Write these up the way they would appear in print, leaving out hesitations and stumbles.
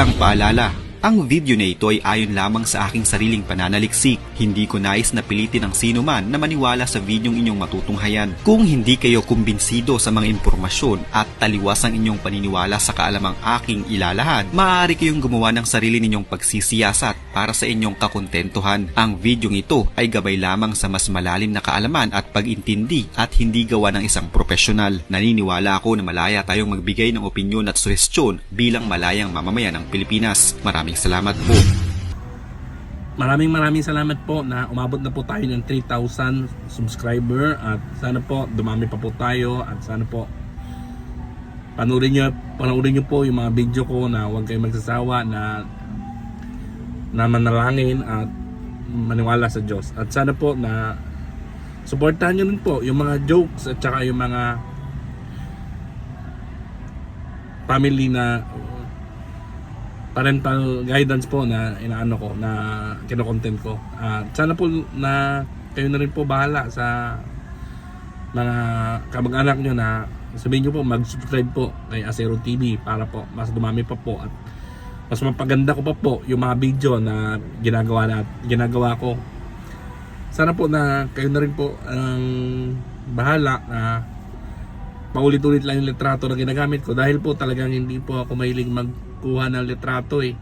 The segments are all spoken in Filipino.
Isang paalala, ang video na ito ay ayon lamang sa aking sariling pananaliksik. Hindi ko nais na pilitin ang sino man na maniwala sa videong inyong matutunghayan. Kung hindi kayo kumbinsido sa mga impormasyon at taliwas ang inyong paniniwala sa kaalamang aking ilalahad, maaari kayong gumawa ng sarili ninyong pagsisiyasat para sa inyong kakontentuhan. Ang videong ito ay gabay lamang sa mas malalim na kaalaman at pag-intindi at hindi gawa ng isang profesional. Naniniwala ako na malaya tayong magbigay ng opinyon at suhestyon bilang malayang mamamayan ng Pilipinas. Maraming salamat po. Maraming salamat po na umabot na po tayo ng 3,000 subscriber at sana po dumami pa po tayo at sana po panoorin nyo po yung mga video ko na huwag kayong magsasawa na manalangin at maniwala sa Diyos. At sana po na suportahan nyo rin po yung mga jokes at saka yung mga family na parental guidance po na inaano ko, na kino-content ko. Sana po na kayo na rin po bahala sa mga kamag-anak nyo na sabihin nyo po mag-subscribe po kay Acero TV para po mas dumami pa po at mas mapaganda ko pa po yung mga video na ginagawa ko. Sana po na kayo na rin po ang bahala na paulit-ulit lang yung litrato na ginagamit ko dahil po talagang hindi po ako mahilig magkuha ng litrato eh.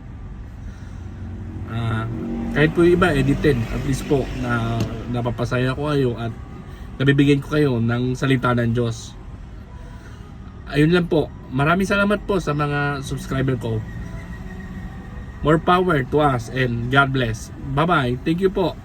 Kahit po yung iba edited, at least po na napapasaya ko kayo at nabibigyan ko kayo ng salita ng Diyos. Ayun lang po. Maraming salamat po sa mga subscriber ko. More power to us and God bless. Bye bye. Thank you po.